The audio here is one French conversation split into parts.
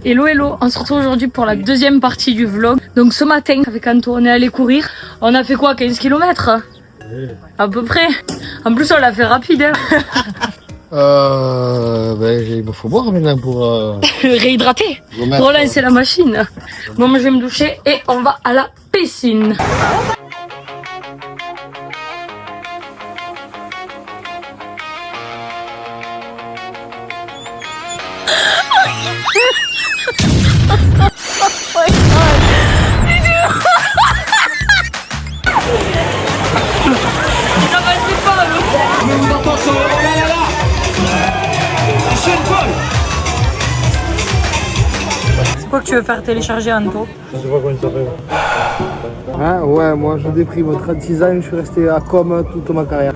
Hello hello, on se retrouve aujourd'hui pour la deuxième partie du vlog. Donc ce matin avec Anto on est allé courir. On a fait quoi, 15 km à peu près. En plus on l'a fait rapide Il me faut boire maintenant pour réhydrater, relancer la machine. Bon moi je vais me doucher et on va à la piscine. C'est quoi que tu veux faire télécharger, Anto? Je sais pas comment il s'appelle. Hein, ouais, moi je déprime. 36 ans, je suis resté à Com toute ma carrière.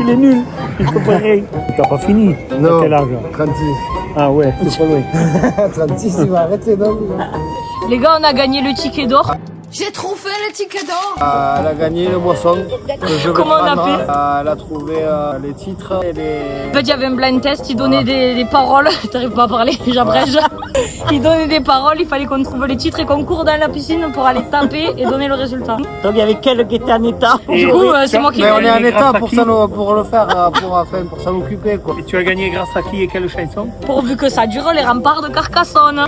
Il est nul, il faut pas rien. T'as pas fini? Non, quel âge? 36. Ah ouais, c'est pas loin. 36, il va arrêter, non? Les gars, on a gagné le ticket d'or. J'ai trouvé le ticket d'or. Elle a gagné le boisson. Comment on a fait? Elle a trouvé les titres et les... En fait, il y avait un blind test, il donnait des paroles. T'arrives pas à parler, j'abrège. Il donnait des paroles, il fallait qu'on trouve les titres et qu'on court dans la piscine pour aller taper et donner le résultat. Donc il y avait quel qui était en état? Du coup, c'est moi qui Mais on gagne. est en état pour le faire, pour s'en occuper, quoi. Et tu as gagné grâce à qui et quelle chanson? Pourvu que ça dure, les remparts de Carcassonne.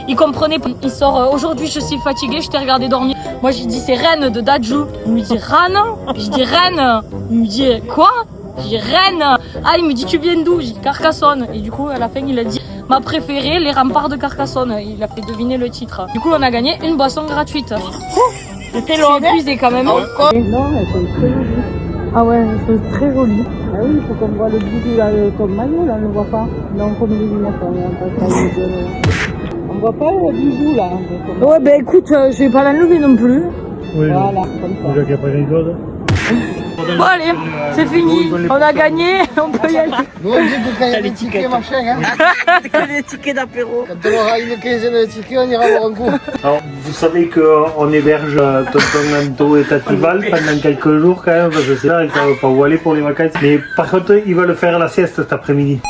Il comprenait pas. Il sort aujourd'hui, je suis fatigué, je t'ai regardé dormir. Moi, j'ai dit c'est Rennes de Dadju. Il me dit Rennes. Je dis Rennes. Il me dit quoi? Je dis Rennes. Ah, il me dit tu viens d'où? Je dis Carcassonne. Et du coup, à la fin, il a dit ma préférée, les remparts de Carcassonne. Il a fait deviner le titre. Du coup, on a gagné une boisson gratuite. C'était long. Je suis épuisée quand même. Non, elles sont très jolies. Ah ouais, elles sont très jolies. Ah oui, il faut qu'on voit le bijou là, ton maillot là, on ne le voit pas. Non, comme les lunettes, on voit pas le bijou là. Ouais, ben écoute, je vais pas l'enlever non plus. Oui, voilà, comme ça. déjà qu'il n'y a pas grand-chose. Bon allez, c'est fini, on a gagné, on peut y aller. Nous, on dit que quand il y a des tickets, machin, hein. Que des tickets d'apéro. Quand on aura une quinzaine de tickets, on ira boire un coup. Alors, vous savez qu'on héberge Tonton Anto et Tatival pendant quelques jours quand même, parce que c'est là, ils ne savent pas où aller pour les vacances. Mais par contre, ils veulent faire la sieste cet après-midi.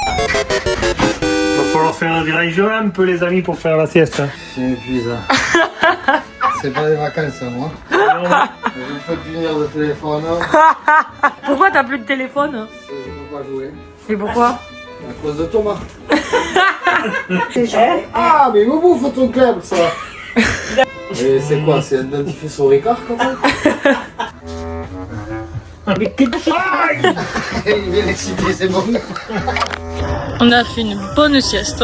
Il va falloir faire un virage un peu les amis pour faire la sieste. C'est épuisant. C'est pas des vacances, moi. Je ne fais plus venir de téléphone. Pourquoi t'as plus de téléphone? Je peux pas jouer. Et pourquoi? À cause de Thomas. Ah, mais me bouffe ton club, ça. Et c'est quoi? C'est un dentifrice au Ricard, quand même? Mais qu'est-ce que Il vient d'exciter, c'est bon. On a fait une bonne sieste.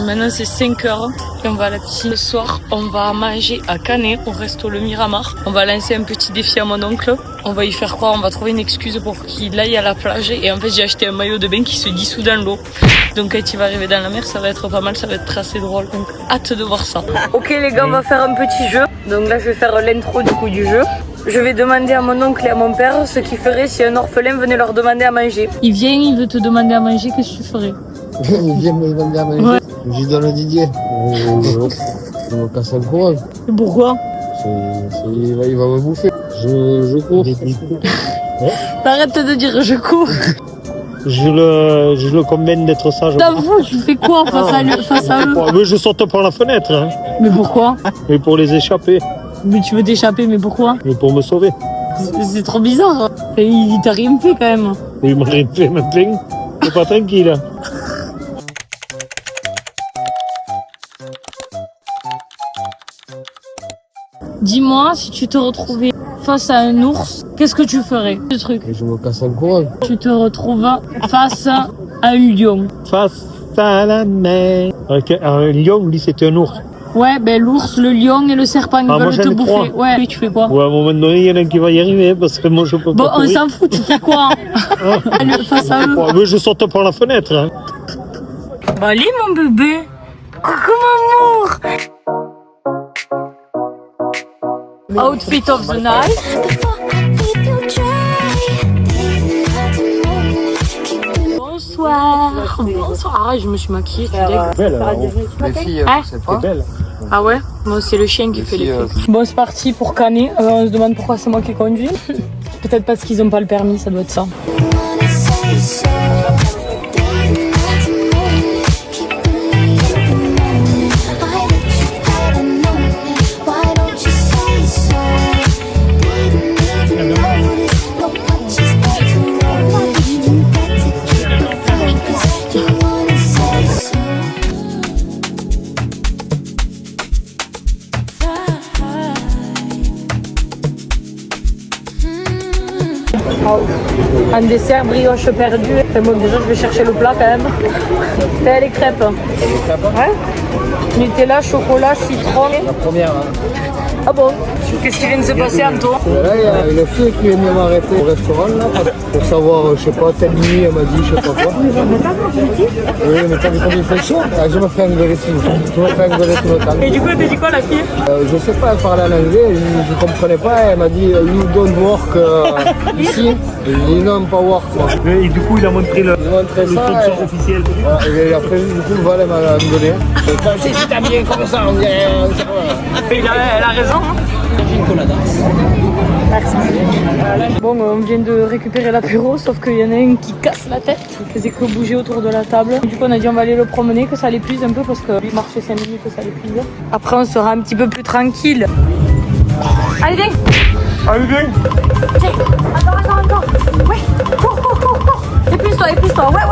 Maintenant c'est 5 heures et on va à la piscine. Ce soir, on va manger à Canet au resto Le Miramar. On va lancer un petit défi à mon oncle. On va y faire quoi? On va trouver une excuse pour qu'il aille à la plage. Et en fait, j'ai acheté un maillot de bain qui se dissout dans l'eau. Donc quand il va arriver dans la mer, ça va être pas mal, ça va être assez drôle. Donc hâte de voir ça. Ok les gars, on va faire un petit jeu. Donc là, je vais faire l'intro du coup du jeu. Je vais demander à mon oncle et à mon père ce qu'ils feraient si un orphelin venait leur demander à manger. Il vient, il veut te demander à manger, qu'est-ce que tu ferais? Il vient me demander à manger. J'y donne le Didier. Je me casse le courant. Et pourquoi? Il va me bouffer. Je cours. Arrête de dire je cours. Je le convainc d'être sage. T'avoue, tu fais quoi face à eux? Mais je saute par la fenêtre. Hein. Mais pourquoi? Mais pour les échapper. Mais tu veux t'échapper, mais pourquoi? Mais pour me sauver. C'est trop bizarre. Il t'a rien fait quand même. Il m'a rien fait maintenant. C'est pas tranquille. Dis-moi, si tu te retrouvais face à un ours, qu'est-ce que tu ferais? Ce truc. Je me casse le courant. Tu te retrouves face à un lion. Face à la mer. Un lion, lui, c'était un ours. Ouais, ben l'ours, le lion et le serpent ils veulent te bouffer. Ouais, tu fais quoi? Ouais, à un moment donné, il y en a un qui va y arriver parce que moi je peux pas. Bon, on s'en fout, tu fais quoi? Face à eux. Mais je saute par la fenêtre. Hein. Bah, allez, mon bébé. Coucou, mon amour. Outfit of the night. Bonsoir. Bonsoir. Ah, je me suis maquillée. Belle, Les filles, Ah, je sais pas. belle. Ah ouais? Moi, c'est le chien qui fait les filles. Bon, c'est parti pour Canet. On se demande pourquoi c'est moi qui conduis. Peut-être parce qu'ils n'ont pas le permis, ça doit être ça. Un dessert, brioche perdue. Bon, déjà, je vais chercher le plat quand même. T'as les crêpes. Ouais. Nutella, chocolat, citron. La première, hein. Ah bon? Qu'est-ce qui vient de se passer, Anto? Là, il y a une fille qui vient de m'arrêter au restaurant là, pour savoir, je sais pas, telle nuit, elle m'a dit, je sais pas quoi. Oui, mais t'as vu comme il fait chaud? Je me fais engueuler tout le temps. Et du coup, elle t'a dit quoi, la fille? Je sais pas, elle parlait en anglais, je comprenais pas, elle m'a dit, you don't work ici. J'ai dit non, pas work moi. Et du coup, il a montré le ça, sponsor officiel. Et après, du coup, voilà, elle m'a engueulé. Toi aussi, tu t'habilles comme ça, on dirait. Elle a raison. Hein. Merci. Bon, on vient de récupérer l'apéro, sauf qu'il y en a un qui casse la tête. Il faisait que bouger autour de la table. Du coup, on a dit on va aller le promener, que ça l'épuise un peu parce que lui marcher 5 minutes, ça l'épuise. Après, on sera un petit peu plus tranquille. Allez, viens. Allez, viens. Tiens, attends. Ouais, cours. Épuise-toi. Ouais.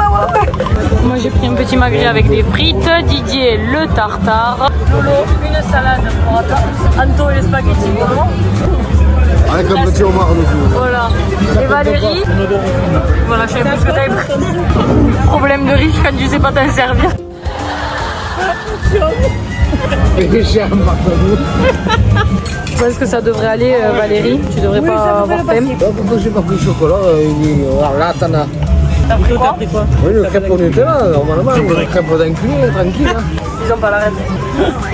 Moi, j'ai pris un petit magret avec des frites. Didier, le tartare. Lolo, une salade pour Anto et les spaghettis. Avec un petit homard dessus. Voilà. Et Valérie, voilà, je sais plus ce que t'avais pris. Problème de riche quand tu sais pas t'en servir. Je pense que ça devrait aller, Valérie. Tu devrais pas avoir faim. Pourquoi j'ai pas pris le chocolat? Là, t'en as. T'as pris quoi? Oui, le crêpe au Nutella, normalement, le crêpe d'un cul, tranquille. Hein. Ils ont pas la raison.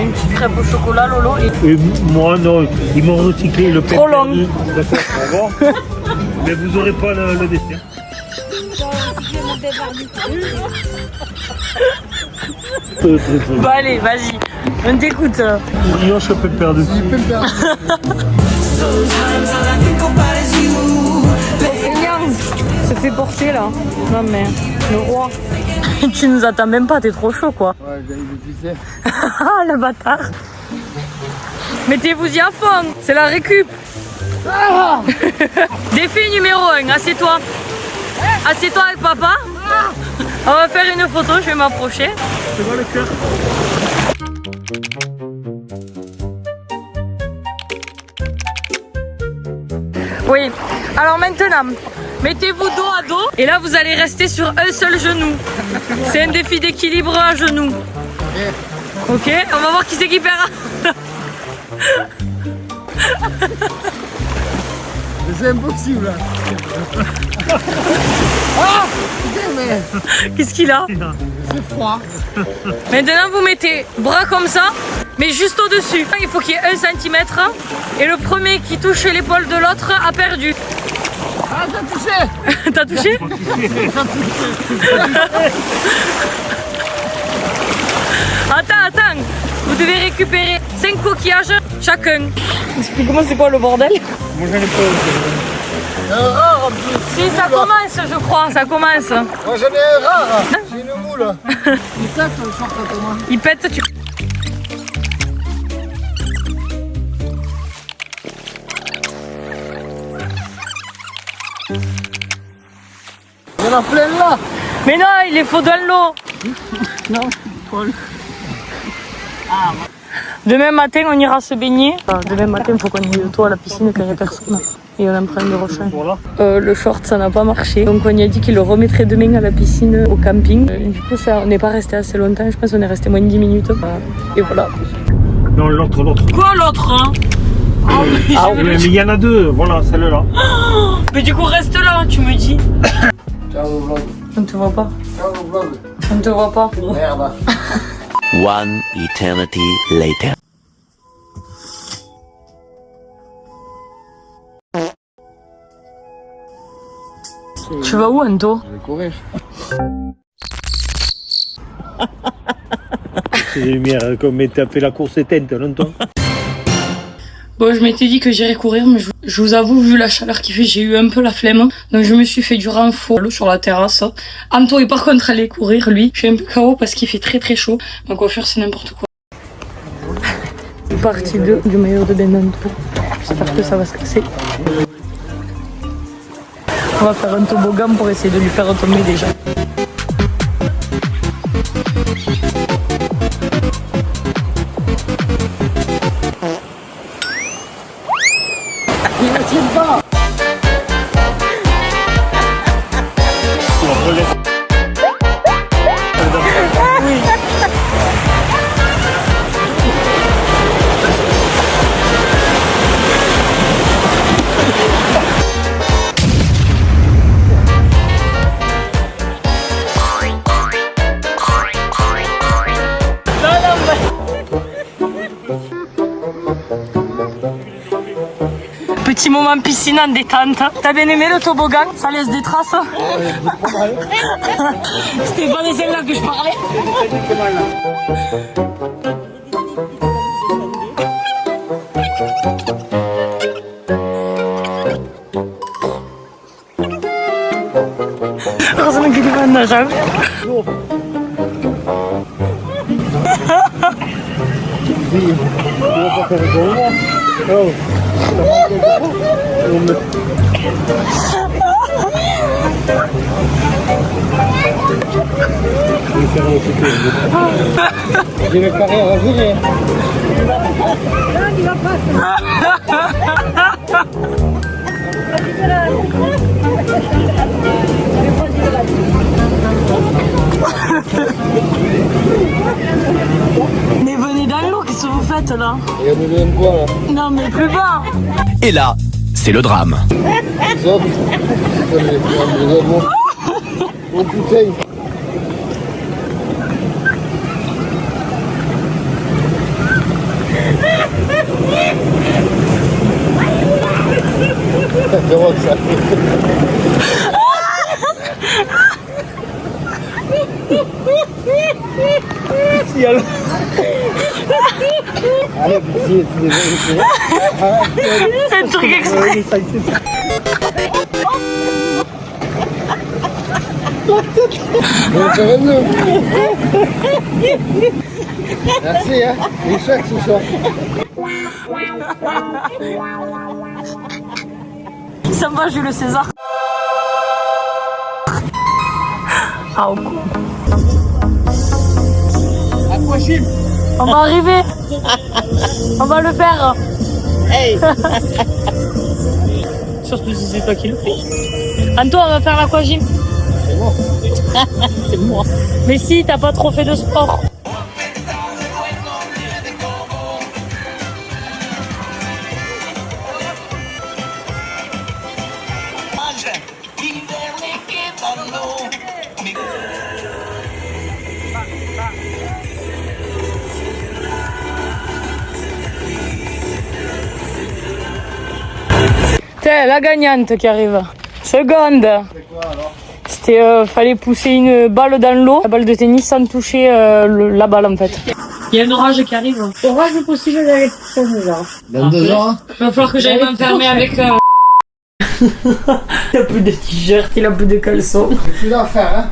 Une petite crêpe au chocolat, Lolo. Et moi, non, ils m'ont recyclé le pain. Trop long. D'accord, au revoir. Mais vous aurez pas le dessert. Bah allez, vas-y. On t'écoute. Brioche peut perdre. Se fait porter là. Non mais le roi. Tu nous attends même pas, t'es trop chaud quoi. Ouais, j'ai envie de pisser. Ah le bâtard. Mettez-vous-y à fond, c'est la récup. Défi numéro 1, assieds-toi. Assieds-toi avec papa. On va faire une photo, je vais m'approcher. C'est quoi le cœur? Oui, alors maintenant, mettez-vous dos à dos et là vous allez rester sur un seul genou. C'est un défi d'équilibre à genoux. Ok, on va voir qui c'est qui perd. Mais c'est impossible. Ah putain, mais Qu'est-ce qu'il a? c'est froid. Maintenant vous mettez bras comme ça, mais juste au-dessus. Il faut qu'il y ait 1 centimètre et le premier qui touche l'épaule de l'autre a perdu. Ah, t'as touché. T'as touché? Attends, vous devez récupérer 5 coquillages chacun. Explique-moi c'est quoi le bordel? Moi j'en ai pas. Rare en plus. Si ça commence, je crois, ça commence. Moi j'en ai un rare. J'ai une moule. Il pète le short à Thomas. Il pète, tu... Il y en a plein là. Mais non, il est faux dans l'eau. Non, Paul. Demain matin, on ira se baigner. Enfin, demain matin, il faut qu'on aille tôt à la piscine quand il n'y a personne. Et on emprunte le rochain. Voilà. Le short, ça n'a pas marché. Donc on y a dit qu'il le remettrait demain à la piscine au camping. Du coup, ça, on n'est pas resté assez longtemps. Je pense qu'on est resté moins de 10 minutes. Et voilà. Non, l'autre. Quoi l'autre hein? Ah oui, mais il y en a deux. Voilà, celle-là. Mais du coup, reste là, tu me dis. Ciao le vlog. On ne te voit pas. Ciao le vlog. On ne te voit pas. Merde. One eternity later. Tu vas où, Anto? Je vais courir. C'est les lumières, comme t'as fait la course éteinte longtemps. Bon, je m'étais dit que j'irais courir, mais je vous avoue, vu la chaleur qu'il fait, j'ai eu un peu la flemme. Donc je me suis fait du renfort sur la terrasse. Anto est par contre allé courir, lui. Je suis un peu KO parce qu'il fait très très chaud. Ma coiffure, c'est n'importe quoi. Partie 2 du maillot de bain d'Anto. J'espère que ça va se casser. On va faire un toboggan pour essayer de lui faire tomber déjà. Il ne tient pas. Petit moment piscine en détente. T'as bien aimé le toboggan? Ça laisse des traces? C'était pas de celle-là que je parlais. Heureusement qu'il est pas de nage. J'ai le carré à virer. Mais venez dans l'eau, qu'est-ce que vous faites là? Et on nous donne quoi là? Non mais plus bas. Et là, c'est le drame. Zop. Oh putain. C'est drôle ça. Allez, petit, C'est un truc exprès. Merci, hein. Il est chouette ce soir. Ça me va, Jules César. Ah, au coup. On va arriver. On va le faire. Hey. Surtout si c'est toi qui le fais. Anto, on va faire l'aquagym. C'est moi. C'est moi. Mais si, t'as pas trop fait de sport. Tiens, la gagnante qui arrive. Seconde. C'était, fallait pousser une balle dans l'eau, la balle de tennis sans toucher la balle en fait. Il y a un orage qui arrive. Orage possible avec ce genre. Dans 2 ans. Il va falloir que j'aille m'enfermer avec. Il a plus de t-shirt, il a plus de caleçon. J'ai plus d'affaires, hein.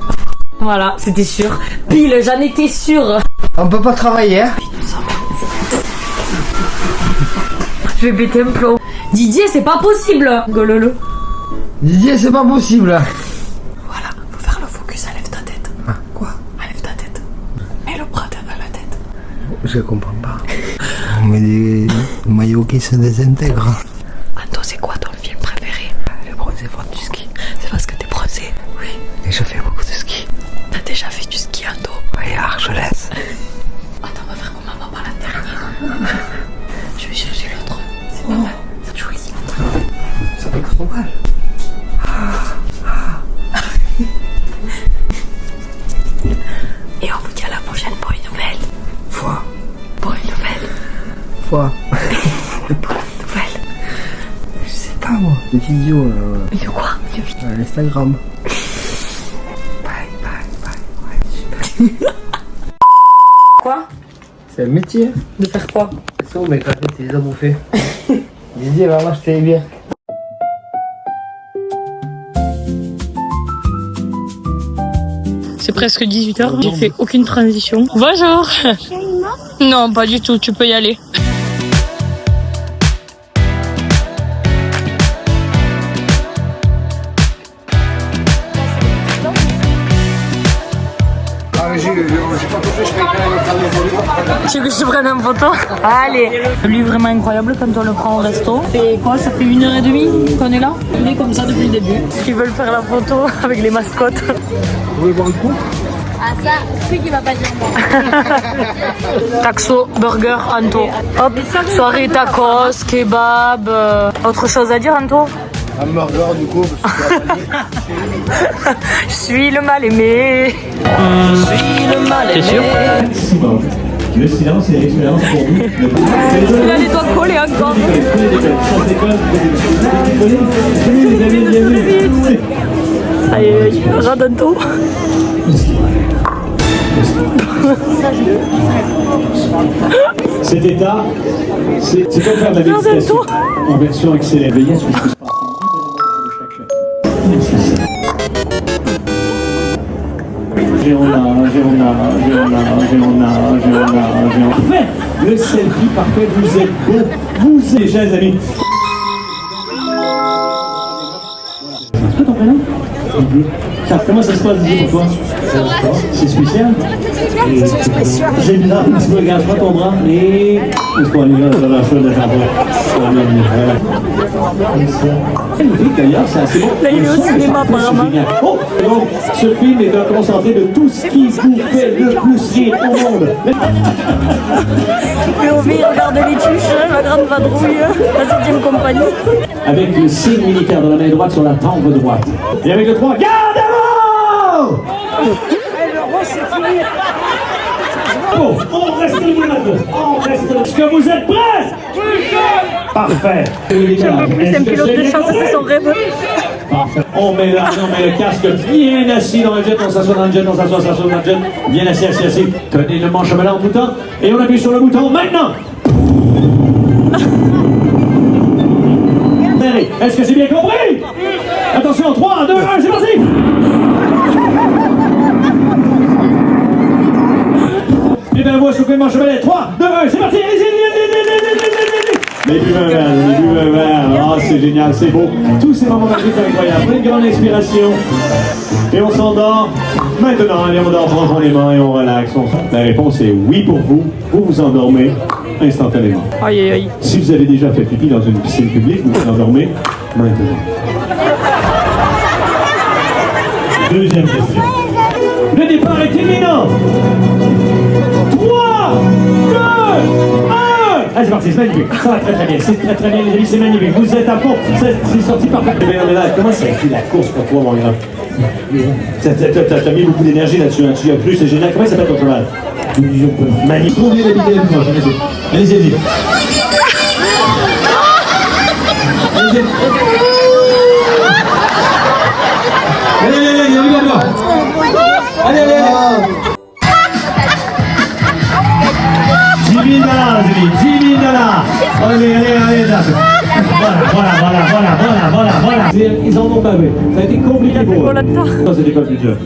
Voilà, c'était sûr. Pile, j'en étais sûre. On peut pas travailler, hein. Je vais péter un plomb. Didier, c'est pas possible. Gololo. Didier, c'est pas possible. Voilà, faut faire le focus, enlève ta tête. Quoi? Enlève ta tête. Mets le bras devant la tête. Je comprends pas. On met des maillots qui se désintègrent. Anto, c'est quoi ton film préféré? Le bronzé fort du ski. C'est parce que t'es bronzé. Oui. Et je fais beaucoup de ski. T'as déjà fait du ski, Anto? Oui, à Argelès. Attends, on va faire comme maman par la dernière. Je vais chercher l'autre. C'est pas mal. C'est joli. Ça fait trop mal. Et on vous dit à la prochaine pour une nouvelle. Fois. Pour une nouvelle. Fois. Pour une nouvelle. Je sais pas moi. Des vidéos De quoi? à Instagram. Bye, bye, bye. Ouais, super. Quoi? C'est un métier. De faire quoi? C'est où, mec, arrête, tu les as bouffés. Didier, va m'acheter les bières. C'est presque 18h, j'ai fait aucune transition. Bonjour. Non, pas du tout, tu peux y aller. Ah, mais j'ai pas touché, je fais quand même prendre une photo. Tu veux que je te prenne une photo? Allez. Lui vraiment incroyable quand on le prend au resto. C'est quoi? Ça fait 1h30 qu'on est là? On est comme ça depuis le début. Ils veulent faire la photo avec les mascottes. Vous voulez boire un coup? Ah ça, c'est qui va pas dire moi. Taxo, burger, Anto. Hop, soirée tacos, kebab. Autre chose à dire, Anto? Un burger du coup, parce que tu as pas dit. Je suis le mal aimé. Je suis le mal aimé. T'es sûr? Le silence est l'expérience pour nous. Il a les doigts collés encore. Aïe aïe aïe, radonto. Cet état, c'est comme faire de la méditation en version accélérée. Veillez à ce que je puisse passer Parfait. Le selfie parfait, vous êtes beau. Vous êtes déjà les amis. C'est quoi ton prénom? Comment ça se passe pour toi? C'est spécial? J'ai bien, tu me regardes pas ton bras, mais... Laisse-toi aller là, ça va faire de la d'ailleurs, c'est assez bon. Là, il est au cinéma, apparemment. Oh, donc, ce film est un concentré de tout ce qui vous fait le plus rire au monde. Et on vient regarder les tuches, la grande vadrouille, la 7e compagnie. Avec le signe militaire de la main droite sur la tempe droite. Et avec le 3, gardez-vous! Oh, on reste libre maintenant. On reste. Est-ce que vous êtes prêts? Parfait. J'ai un peu plus un pilote de chasse, c'est son rêve. Parfait. On met le casque bien assis dans le jet, on s'assoit dans le jet, on s'assoit dans le jet. Bien assis, assis, assis. Tenez le manche en bouton et on appuie sur le bouton maintenant. Est-ce que c'est bien compris? Attention, 3, 2, 1, c'est parti! Et bien, moi, je fais manche balai. 3, 2, 1, c'est parti! Allez-y, les buvez un verre, les buvez un verre. Ah, c'est génial, c'est beau. Tous ces moments magiques incroyables. Une grande inspiration. Et on s'endort. Maintenant, allez, on dort profondément et on relaxe. La réponse est oui pour vous. Vous vous endormez instantanément. Aïe aïe aïe. Si vous avez déjà fait pipi dans une piscine publique, vous vous endormez maintenant. Deuxième question. Le départ est imminent. 3, 2, 1. Allez, c'est parti, c'est magnifique. Ça va très très bien. C'est très très bien, les amis, c'est magnifique. Vous êtes à fond. C'est sorti parfait. Mais là, comment ça a été la course pour toi, mon grand? T'as mis beaucoup d'énergie là-dessus, hein. Tu y as plus, c'est génial. Comment il s'appelle ton cheval? Magnifique. Combien d'habitants de proche? Allez-y, allez-y. Allez-y. Allez, allez, allez, regarde-moi. Allez, allez, allez. 10 000 $, les amis, 10 000 $. Allez, allez, allez, là. Voilà. Ils en ont bavé. Ça a été compliqué pour eux. Ça, c'était pas plus dur.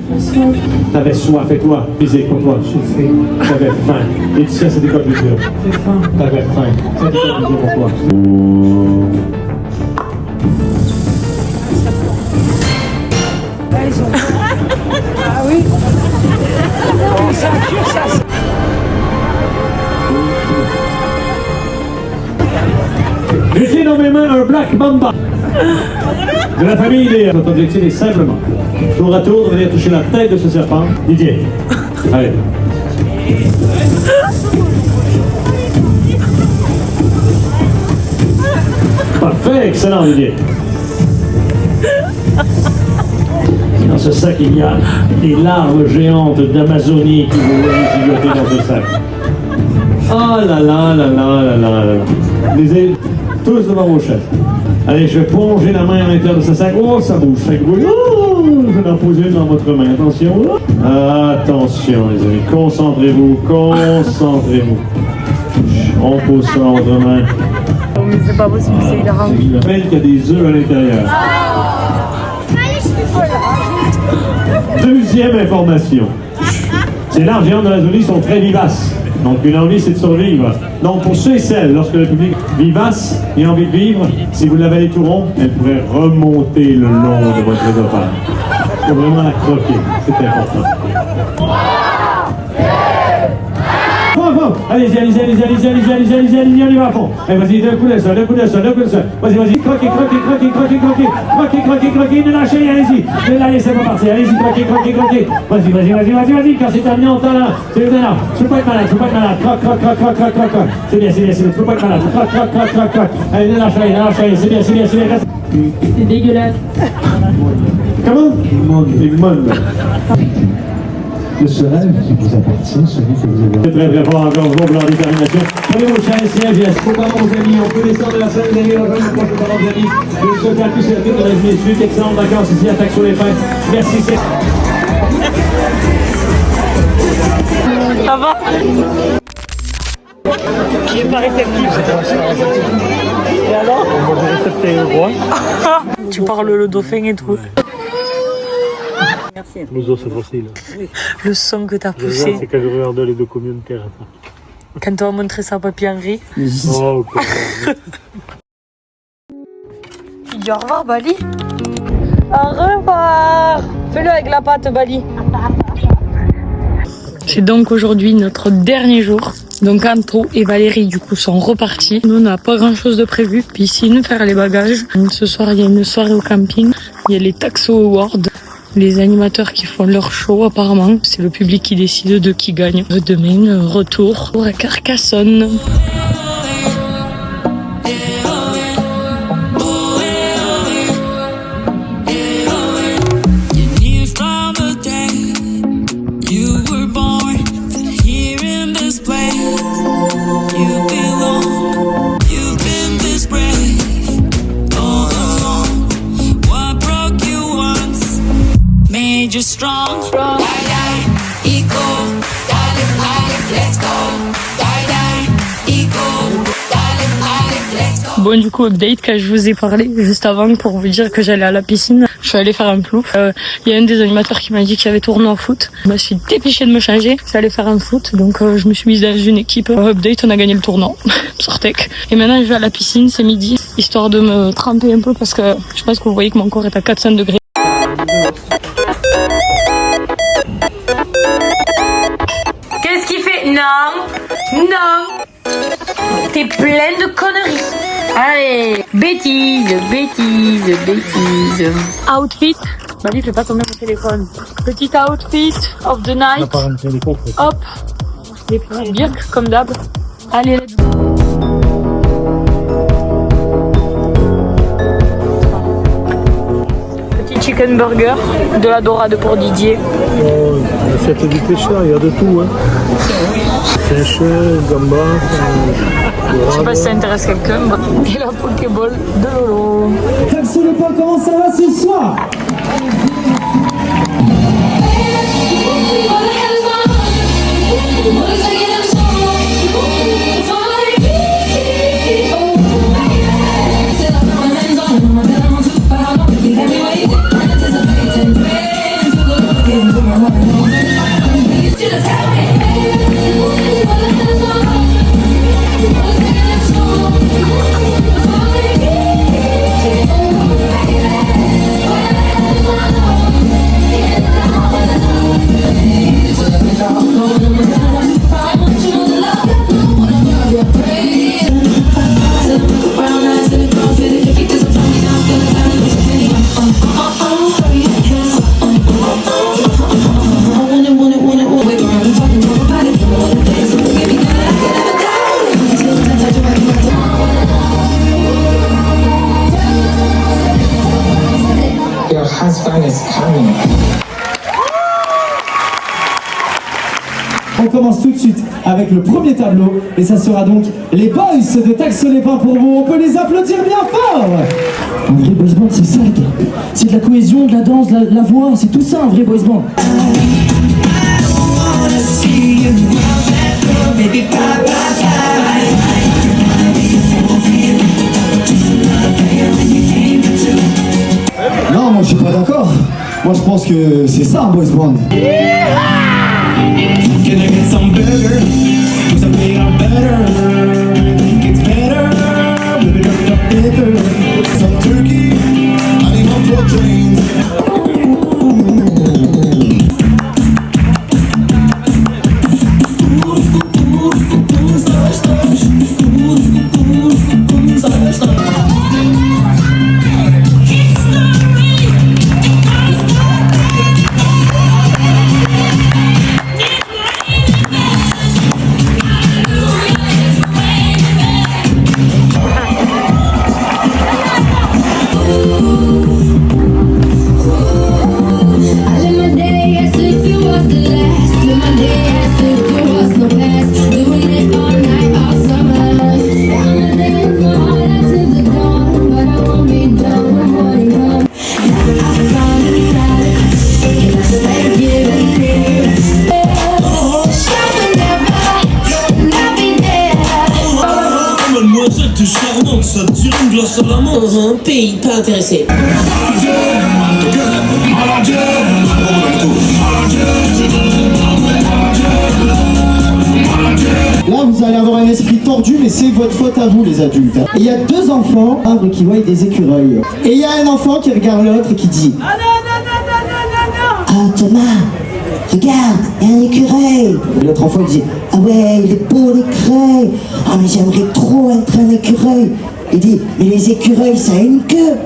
T'avais soif et toi, bisé pour toi. T'avais faim. Et ça, c'était pas plus dur. T'avais faim. C'était pas plus dur pour toi. Ah oui. J'ai dans mes mains un Black Mamba de la famille des... Notre objectif est simplement, tour à tour, de venir toucher la tête de ce serpent. Didier, allez. Parfait, excellent Didier. Dans ce sac, il y a des larves géantes d'Amazonie qui vont gigoter dans ce sac. Oh là là là là là là là. Les tous devant vos chefs. Allez, je vais plonger la main à l'intérieur de ce sac. Oh, ça bouge, ça bouge. Oh, je vais en poser une dans votre main. Attention. Attention, les amis. Concentrez-vous, concentrez-vous. On pose ça dans votre main. Mais c'est pas possible, c'est hilarant. Je rappelle qu'il y a des œufs à l'intérieur. Deuxième information. Ces larves géantes de l'Amazonie sont très vivaces. Donc une envie, c'est de survivre. Donc pour ceux et celles, lorsque le public vivace et envie de vivre, si vous l'avalez tout rond, elle pourrait remonter le long de votre œsophage. Il faut vraiment la croquer, c'est important. Allez-y, on y va à fond. Allez, vas-y, deux coups de sol. Vas-y, croquez, ne lâchez rien, allez-y. Ne la laissez pas partir, allez-y, croquez. Vas-y, quand c'est terminé, on t'en a. C'est le là. Tu peux pas être malade, croque. C'est bien, tu peux pas être malade. Croque. Allez, ne lâche rien, c'est bien. C'est dégueulasse. Comment? Il monte. de ce rêve qui vous appartient, celui que vous avez. Très très fort encore, gros blanc détermination. Prenez vos chaises, sièges, et vos parents, vos amis, on peut descendre de la salle, les amis, rejoindre vos proches parents, vos amis. Je vous souhaite à tous et à toutes, mesdames et messieurs, excellentes vacances ici à Tac sur les Pins. Merci, c'est. Ça va? J'ai pas réceptif. Et alors? Moi j'ai récepté le roi. Tu parles le dauphin et tout. Nous autres c'est facile. Le son que t'as poussé. C'est quand je regarde les documentaires. Quand tu as montré ça à Papy Henri. Oh, ok. Tu dis au revoir, Bali? Au revoir! Fais-le avec la patte, Bali. C'est donc aujourd'hui notre dernier jour. Donc Anto et Valérie du coup sont repartis. Nous on n'a pas grand chose de prévu. Piscine, faire les bagages. Donc, ce soir il y a une soirée au camping. Il y a les Taxo Awards. Les animateurs qui font leur show apparemment. C'est le public qui décide de qui gagne. Demain, retour à Carcassonne. Bon du coup update quand je vous ai parlé juste avant pour vous dire que j'allais à la piscine. Je suis allée faire un plouf. Il y a un des animateurs qui m'a dit qu'il y avait tournoi en foot. Je me suis dépêchée de me changer. Je suis allée faire un foot. Donc je me suis mise dans une équipe. Update, on a gagné le tournoi. Sortec. Et maintenant je vais à la piscine, c'est midi. Histoire de me tremper un peu parce que je pense que vous voyez que mon corps est à 400 degrés. Qu'est-ce qu'il fait? Non. Non. T'es plein de conneries. Allez, bêtises. Outfit. Mali, fais pas tomber mon téléphone. Petit outfit of the night. Hop. Les birks comme d'hab. Allez, let's go. Petit chicken burger. De la dorade pour Didier. Oh, l'assiette du pêcheur, il y a de tout. Hein. Pêcheur, gamba. Je sais pas si ça intéresse quelqu'un. Et la Pokéball de Lolo. Tac sur le Pin, comment ça va ce soir? On commence tout de suite avec le premier tableau et ça sera donc les boys de Tac sur les Pins pour vous. On peut les applaudir bien fort. Un vrai boys band, c'est ça, c'est de la cohésion, de la danse, de la voix, c'est tout ça un vrai boys band. Non, moi je suis pas d'accord. Moi je pense que c'est ça un boys band. Can I get some burger? Some bigger better. Think it's better. Whip it up better. Some turkey. Animal proteins. charmante, ça te tire une glace à la menthe. Pays pas intéressé. Là, vous allez avoir un esprit tordu, mais c'est votre faute à vous, les adultes. Et il y a deux enfants qui voient des écureuils. Et il y a un enfant qui regarde l'autre et qui dit: ah non, non, non, non, non, non, non. Ah Thomas, regarde, il y a un écureuil. Et l'autre enfant il dit: ah ouais, il est beau l'écureuil. Ah mais j'aimerais trop être un écureuil. Il dit: mais les écureuils, ça a une queue.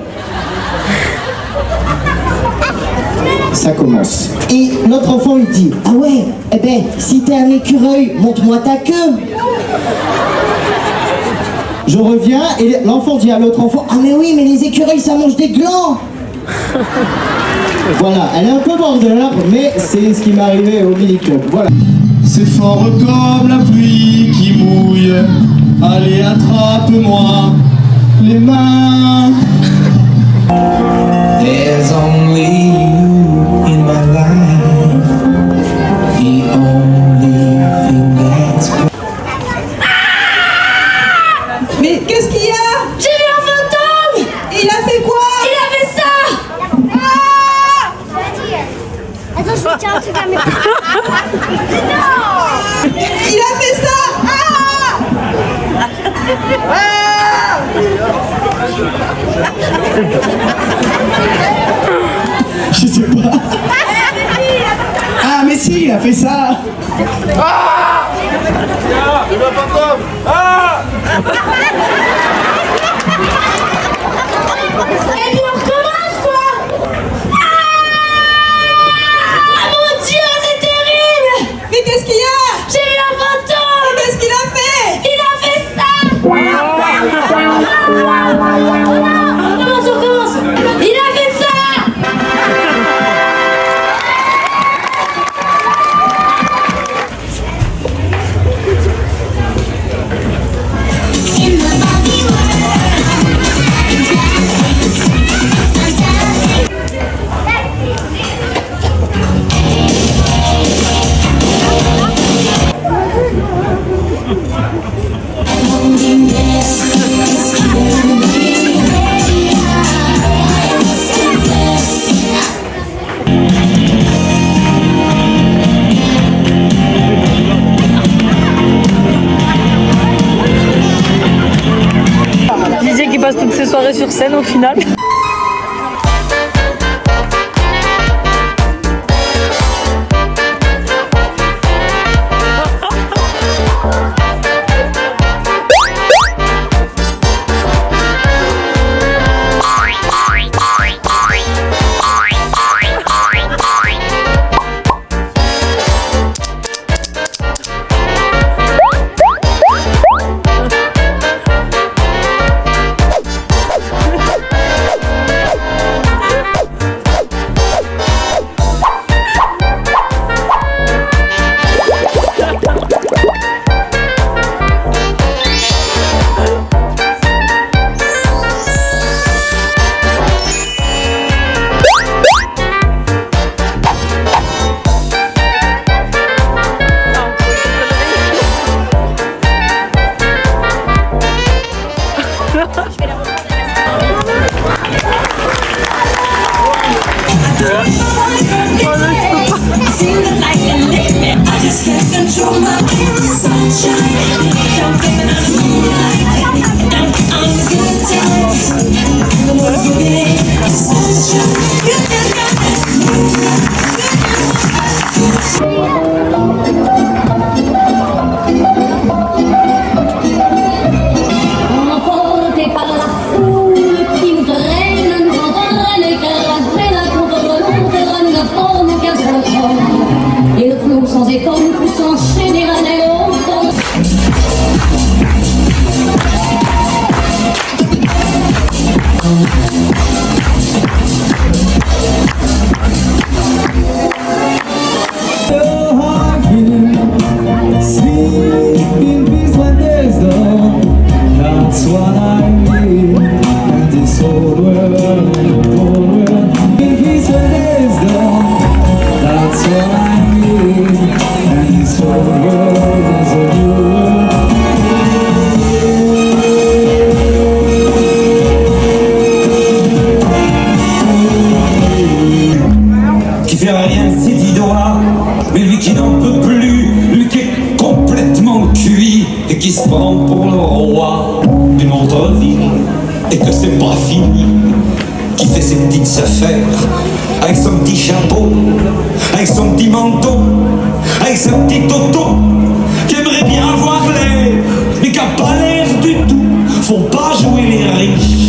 Ça commence. Et l'autre enfant il dit: ah ouais, eh ben si t'es un écureuil, montre-moi ta queue. Je reviens et l'enfant dit à l'autre enfant: ah mais oui, mais les écureuils ça mange des glands. Voilà, elle est un peu border, mais c'est ce qui m'est arrivé au mini-club. Voilà. C'est fort comme la pluie qui mouille. Allez, attrape-moi les mains. There's only you in my life. The only thing that's... Mais qu'est-ce qu'il y a? J'ai vu un fantôme! Il a fait quoi? Il a fait ça! Attends, je vais tirer un truc à mes... Non! Il a fait ça! Je sais pas. Ah mais si, il a fait ça. Ah! J'ai vu un fantôme! Ah! Et puis on recommence quoi! Ah mon Dieu, c'est terrible! Mais qu'est-ce qu'il y a? J'ai vu un fantôme! Mais qu'est-ce qu'il a fait? Il a fait ça! On recommence! Il a fait ça! Didier qui passe toutes ses soirées sur scène au final. qui se prend pour le roi d'une autre ville et que c'est pas fini, qui fait ses petites affaires avec son petit chapeau, avec son petit manteau, avec sa petite auto, qui aimerait bien avoir l'air mais qui a pas l'air du tout. Faut pas jouer les riches.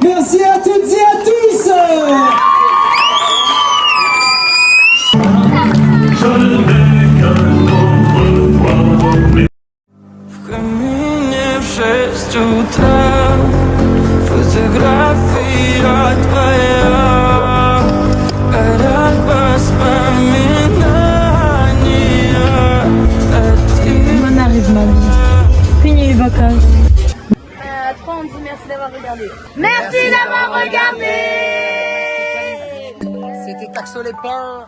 Merci à toutes et à tous. Mnie przez tutaj fotografia twoja, rad wspominania, a ty... On arrive, mamie. Fini les vacances. À 3, on dit merci d'avoir regardé. Merci d'avoir regardé. C'était Taxo les Pins.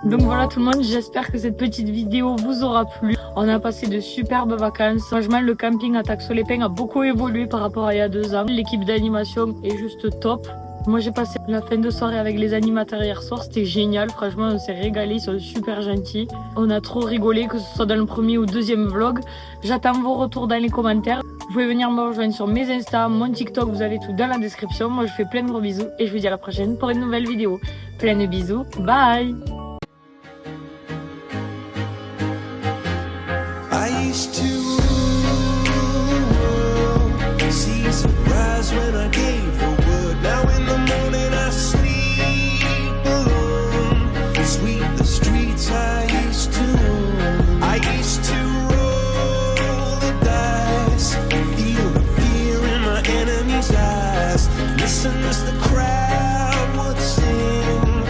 Donc voilà tout le monde, j'espère que cette petite vidéo vous aura plu. On a passé de superbes vacances. Franchement, le camping à Taxo-les-Pins a beaucoup évolué par rapport à il y a 2 ans. L'équipe d'animation est juste top. Moi j'ai passé la fin de soirée avec les animateurs hier soir, c'était génial, franchement on s'est régalé, ils sont super gentils. On a trop rigolé, que ce soit dans le premier ou deuxième vlog. J'attends vos retours dans les commentaires. Vous pouvez venir me rejoindre sur mes Insta, mon TikTok, vous avez tout dans la description. Moi je fais plein de gros bisous et je vous dis à la prochaine pour une nouvelle vidéo. Plein de bisous, bye. I used to see sunrise when I gave the word. Now in the morning I sleep alone. Sweep the streets I used to own. I used to roll the dice, feel the fear in my enemy's eyes. Listen as the crowd would sing.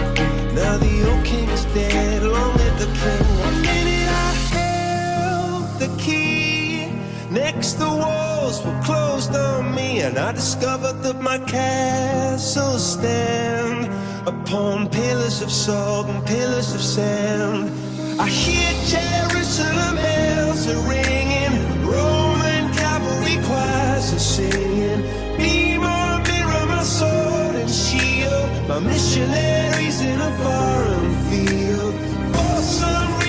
Now the old king is dead, long live the king. One minute I held the key, next the walls were closed on me, and I discovered that my castles stand upon pillars of salt and pillars of sand. I hear Jerusalem bells are ringing, Roman cavalry choirs are singing. Be my mirror, my sword and shield, my missionaries in a foreign field. For some